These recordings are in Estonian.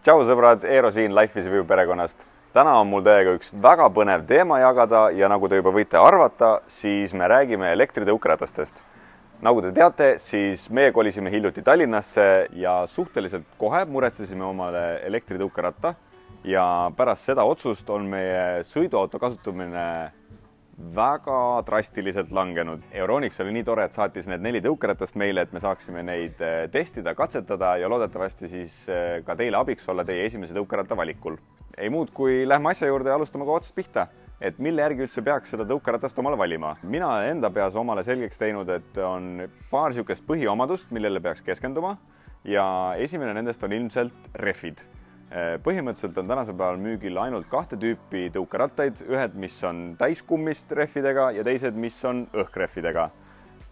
Tšau sõbrad, Eero siin Life is View perekonnast. Täna on mul teiega üks väga põnev teema jagada ja nagu te juba võite arvata, siis me räägime elektritõukeratastest. Nagu te teate, siis meie kolisime hiljuti Tallinnasse ja suhteliselt kohe muretsesime omale elektritõukeratta ja pärast seda otsust on meie sõiduauto kasutamine väga drastiliselt langenud. Euronics oli nii tore, et saatis need 4 tõukeratast meile, et me saaksime neid testida, katsetada ja loodetavasti siis ka teile abiks olla teie esimese tõukeratta valikul. Ei muud, kui lähme asja juurde ja alustame ka otsast pihta, et mille järgi üldse peaks seda tõukeratast omale valima. Mina enda peas omale selgeks teinud, et on paar niisugust põhiomadust, millele peaks keskenduma ja esimene nendest on ilmselt rehvid. Põhimõtteliselt on tänasel päeval müügil ainult 2 tüüpi tõukerattaid, ühed, mis on täiskummist rehvidega ja teised, mis on õhkrehvidega.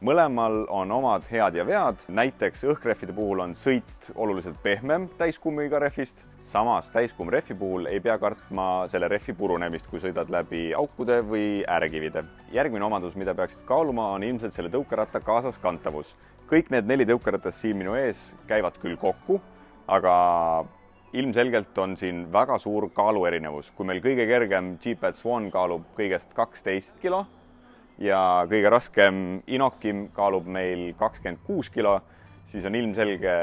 Mõlemal on omad head ja vead, näiteks õhkrehvide puhul on sõit oluliselt pehmem täiskummiga rehvist, samas täiskummrehvi puhul ei pea kartma selle rehvi purunemist, kui sõidad läbi aukude või äärekivide. Järgmine omadus, mida peaksid kaaluma, on ilmselt selle tõukeratta kaasaskantavus. Kõik need 4 tõukeratast siin minu ees käivad küll kokku, aga ilmselgelt on siin väga suur kaaluerinevus. Kui meil kõige kergem G-Pad Swan kaalub kõigest 12 kilo ja kõige raskem Inokim kaalub meil 26 kilo, siis on ilmselge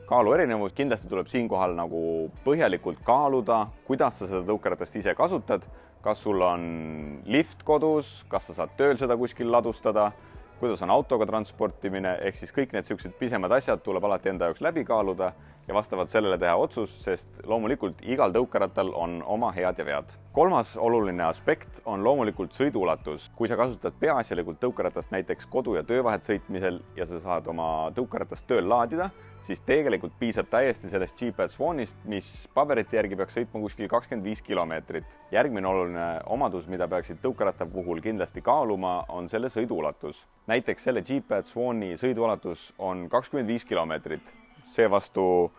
kaaluerinevus. Kindlasti tuleb siinkohal nagu põhjalikult kaaluda, kuidas sa seda tõukeratast ise kasutad, kas sul on lift kodus, kas sa saad tööl seda kuskil ladustada, kuidas on autoga transportimine, ehk siis kõik need sellised pisemad asjad tuleb alati enda jaoks läbi kaaluda ja vastavalt sellele teha otsus, sest loomulikult igal tõukerattal on oma head ja vead. Kolmas oluline aspekt on loomulikult sõiduulatus. Kui sa kasutad peaasjalikult tõukeratast näiteks kodu- ja töövahet sõitmisel ja sa saad oma tõukeratast tööl laadida, siis tegelikult piisab täiesti sellest G-Pad Swanist, mis paberite järgi peaks sõitma kuskil 25 kilomeetrit. Järgmine oluline omadus, mida peaksid tõukeratta puhul kindlasti kaaluma, on selle sõiduulatus. Näiteks selle G-Pad Swani sõiduulatus on 25 kilomeetrit. Seevastu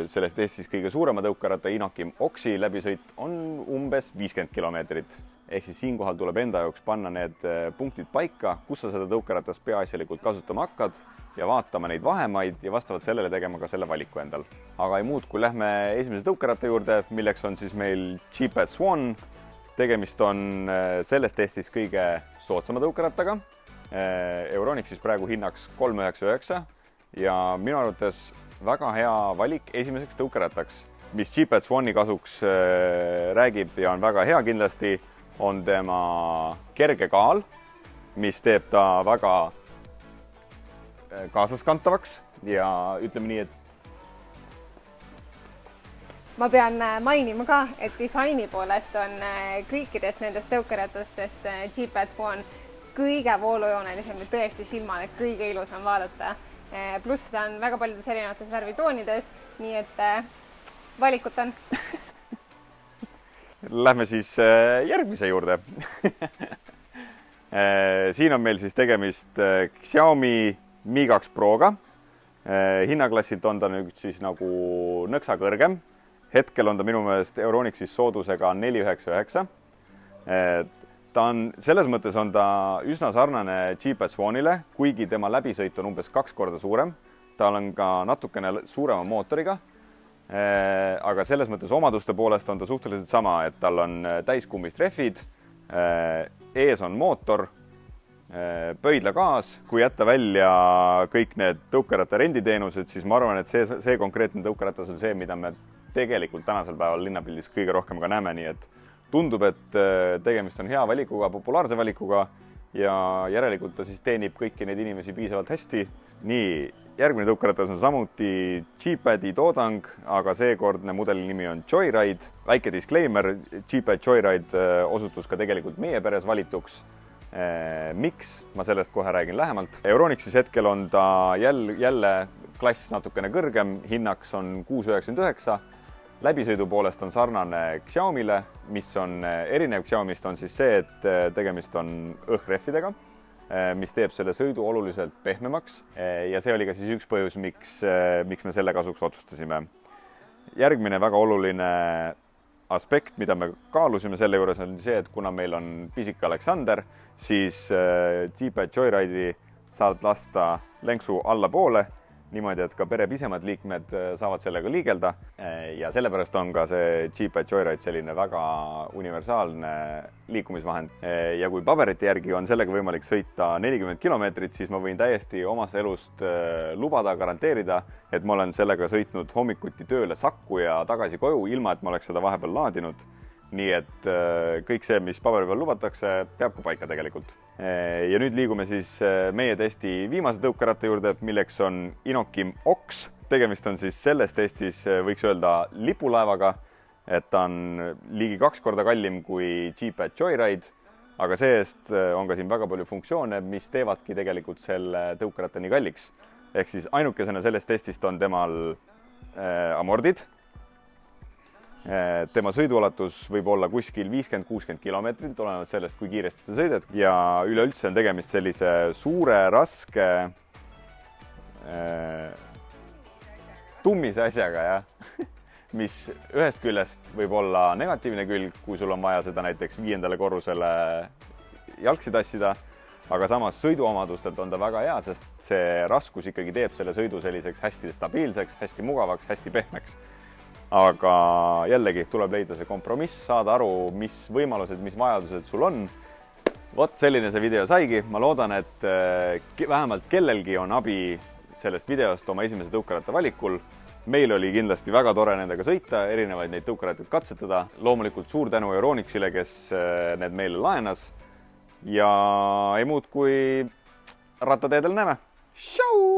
sellest Eestis kõige suurema tõukeratta Inokim Oxi läbisõit on umbes 50 kilomeetrit. Ehk siis siinkohal tuleb enda jaoks panna need punktid paika, kus sa seda tõukeratast peaasjalikult kasutama hakkad ja vaatama neid vahemaid ja vastavalt sellele tegema ka selle valiku endal. Aga ei muud, kui lähme esimese tõukeratta juurde, milleks on siis meil G-Pad Swan. Tegemist on sellest Eestis kõige soodsama tõukerattaga. Euronics siis praegu hinnaks 399 ja minu arvates väga hea valik esimeseks tõukerattaks, mis G-Pad Swani kasuks räägib ja on väga hea kindlasti, on tema kerge kaal, mis teeb ta väga kaasaskantavaks ja ütleme nii, et ma pean mainima ka, et disaini poolest on kõikidest nendest tõukeratastest G-Pad Swan kõige voolujoonelisem ja tõesti silmale kõige ilusam vaadata. Pluss ta on väga paljudes erinevates värvitoonides, nii et valikut on. Lähme siis järgmise juurde. Siin on meil siis tegemist Xiaomi Mi 2 Proga. Hinnaklassilt on ta nüüd siis nagu nõksa kõrgem. Hetkel on ta minu meelest Euronixis soodusega 499. Ta on, selles mõttes on ta üsna sarnane G-Pad Swanile, kuigi tema läbisõit on umbes 2 korda suurem. Tal on ka natukene suurema mootoriga, aga selles mõttes omaduste poolest on ta suhteliselt sama, et tal on täiskummist rehvid, ees on mootor, pöidlagaas. Kui jätta välja kõik need tõukeratta renditeenused, siis ma arvan, et see konkreetne tõukeratas on see, mida me tegelikult tänasel päeval linnapildis kõige rohkem ka näeme, nii et tundub, et tegemist on hea valikuga, populaarse valikuga ja järelikult ta siis teenib kõiki neid inimesi piisavalt hästi. Nii, järgmine tõukeratas on samuti G-Padi toodang, aga seekordne mudeli nimi on Joyride. Väike disclaimer, G-Pad Joyride osutus ka tegelikult meie peres valituks. Miks? Ma sellest kohe räägin lähemalt. Euronixis hetkel on ta jälle klass natukene kõrgem, hinnaks on 699. Läbisõidu poolest on sarnane Xiaomile, mis on erinev Xiaomist on siis see, et tegemist on õhkrehvidega, mis teeb selle sõidu oluliselt pehmemaks ja see oli ka siis üks põhjus, miks me selle kasuks otsustasime. Järgmine väga oluline aspekt, mida me kaalusime selle juures on see, et kuna meil on pisik Aleksander, siis G-Pad Joyride'i saad lasta lenksu allapoole niimoodi, et ka pere pisemad liikmed saavad sellega liigelda. Ja sellepärast on ka see Jeepad Joyride selline väga universaalne liikumisvahend. Ja kui paberite järgi on sellega võimalik sõita 40 kilomeetrit, siis ma võin täiesti omast elust lubada, garanteerida, et ma olen sellega sõitnud hommikuti tööle Sakku ja tagasi koju, ilma et ma oleks seda vahepeal laadinud. Nii et kõik see, mis paberi peal lubatakse, peab ka paika tegelikult. Ja nüüd liigume siis meie testi viimase tõukeratta juurde, milleks on Inokim Ox. Tegemist on siis selles testis, võiks öelda, lipulaevaga, et ta on ligi 2 korda kallim kui Jeepad Joyride, aga see-eest on ka siin väga palju funktsioone, mis teevadki tegelikult selle tõukeratta nii kalliks. Ehk siis ainukesena sellest testist on temal amordid. Tema sõiduulatus võib olla kuskil 50-60 kilomeetrit, olenevalt sellest, kui kiiresti sa sõidad. Ja üleüldse on tegemist sellise suure, raske, tummise asjaga, jah. Mis ühest küljest võib olla negatiivne külg, kui sul on vaja seda näiteks 5. korrusele jalgsi tassida, aga samas sõiduomadustelt on ta väga hea, sest see raskus ikkagi teeb selle sõidu selliseks hästi stabiilseks, hästi mugavaks, hästi pehmeks. Aga jällegi tuleb leida see kompromiss, saada aru, mis võimalused, mis vajadused sul on. Vot selline see video saigi. Ma loodan, et vähemalt kellelgi on abi sellest videost oma esimese tõukeratta valikul. Meil oli kindlasti väga tore nendega sõita, erinevaid neid tõukerattaid katsetada. Loomulikult suur tänu Euronixile, kes need meile laenas. Ja ei muud kui rattateedel näeme. Tšau!